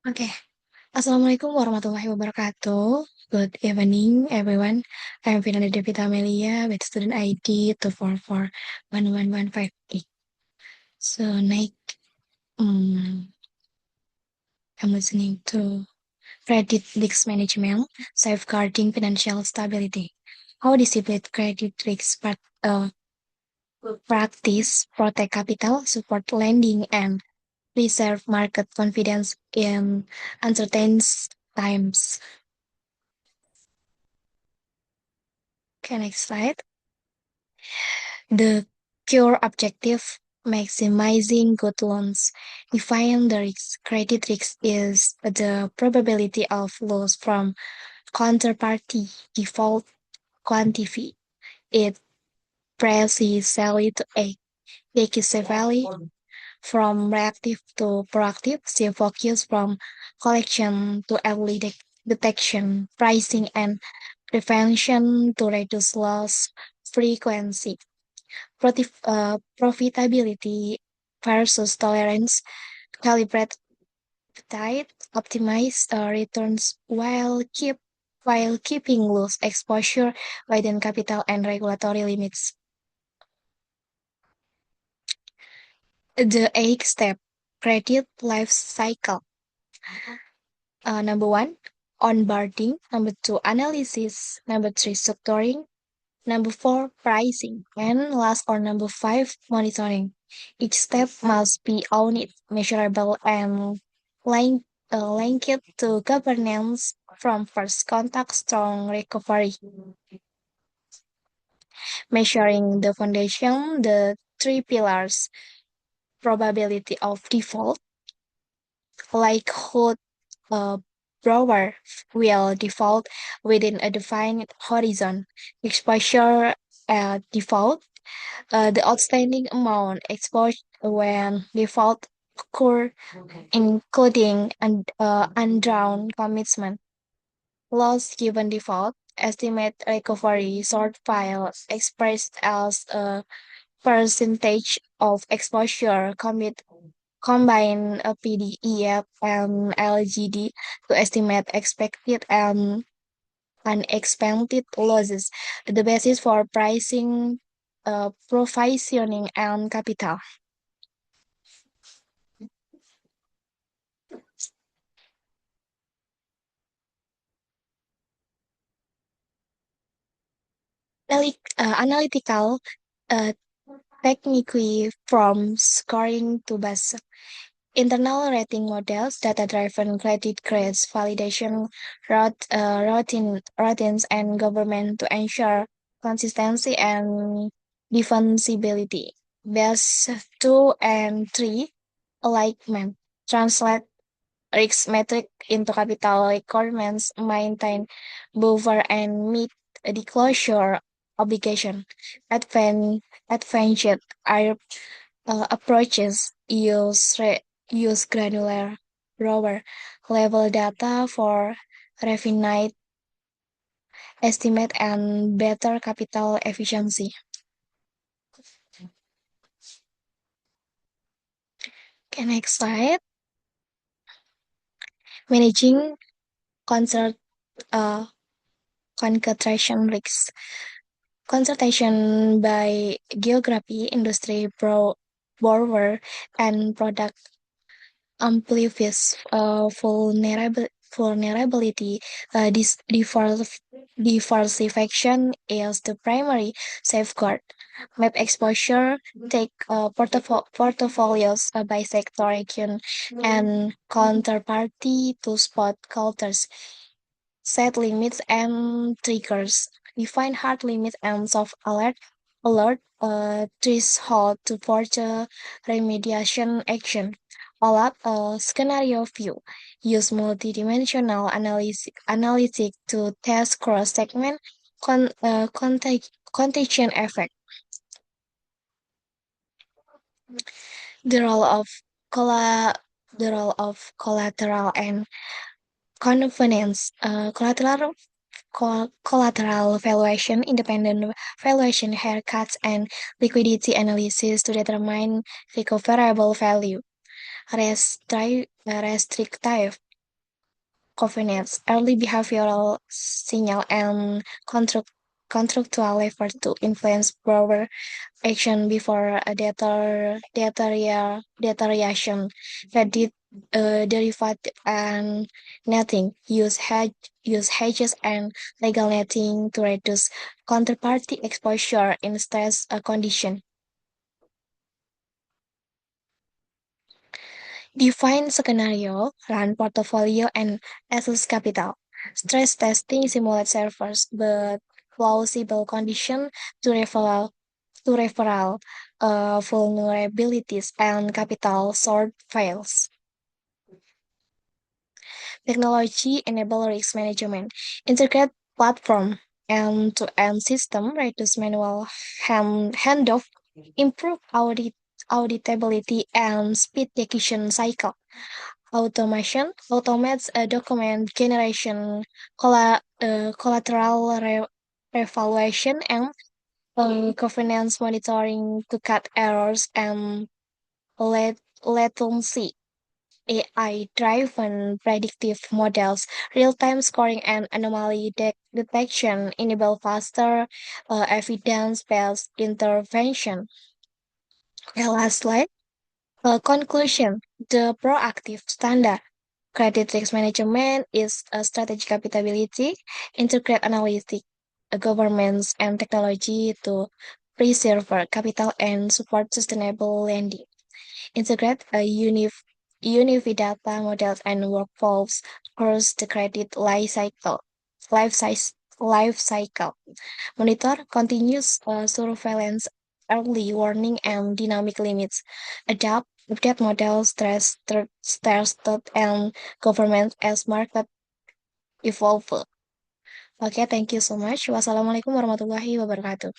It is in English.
Oke, Assalamualaikum warahmatullahi wabarakatuh. Good evening, everyone. I'm Vinanda Devita Amelia with student ID 2441115. So, um, I'm listening to credit risk management, safeguarding financial stability. How disciplined credit risk practice protect capital, support lending, and preserve market confidence in uncertain times. Okay, next slide. The core objective maximizing good loans. Define the risk. Credit risk is the probability of loss from counterparty default quantify. It precisely to a value from reactive to proactive, shift focus from collection to early detection, pricing and prevention to reduce loss frequency. Profitability versus tolerance, calibrate appetite, optimize returns while keeping loss exposure within capital and regulatory limits. The 8 step credit life cycle. Number one, onboarding. Number two, analysis. Number three, structuring. Number four, pricing. And last or number five, monitoring. Each step must be owned, measurable, and linked to governance from first contact strong recovery. Measuring the foundation, the three pillars, probability of default, likelihood a borrower will default within a defined horizon. Exposure default, the outstanding amount exposed when default occur, including undrawn commitment. Loss given default, estimate recovery shortfall expressed as a percentage of exposure combine a PDF and LGD to estimate expected and unexpected losses, the basis for pricing, provisioning, and capital. Analytical uh, technically from scoring to base. Internal rating models, data-driven credit grades, validation routines, and government to ensure consistency and defensibility. Base 2 and 3, alignment. Translate risk metric into capital requirements, maintain buffer, and meet the closure obligation. Advanced approaches use granular lower level data for refined estimate and better capital efficiency. Okay, next slide. Managing concert uh, concentration risks. Consultation by geography, industry, borrower, and product amplifies vulnerability. This diversification is the primary safeguard. Map exposure, take portfolios by sector region and counterparty to spot cultures. Set limits and triggers. Define hard limits and soft alert threshold to further remediation action. All up scenario view. Use multidimensional analytic to test cross-segment contagion effect. The role of colla- the role of collateral and confidence. Collateral valuation, independent valuation haircuts, and liquidity analysis to determine recoverable value. Restrictive covenants, early behavioral signal, and contractual effort to influence borrower action before a deterioration. Credit derivative and netting use hedges and legal netting to reduce counterparty exposure in stress condition. Define scenario, run portfolio, and assess capital. Stress testing simulates servers, but plausible condition to referral vulnerabilities and capital sort files. Technology enable risk management, integrate platform end-to-end system, reduce manual handoff, improve auditability and speed decision cycle. Automation automates document generation, collateral revaluation, and governance monitoring to cut errors and latency. AI-driven predictive models, real-time scoring, and anomaly detection enable faster evidence-based intervention. Okay, last slide. Conclusion. The proactive standard credit risk management is a strategic capability, integrate analytic governments and technology to preserve capital and support sustainable lending. Integrate a unified data models and workflows across the credit life, size, life cycle. Monitor continuous surveillance, early warning, and dynamic limits. Update models, stress and government as market evolve. Okay, thank you so much. Wassalamualaikum warahmatullahi wabarakatuh.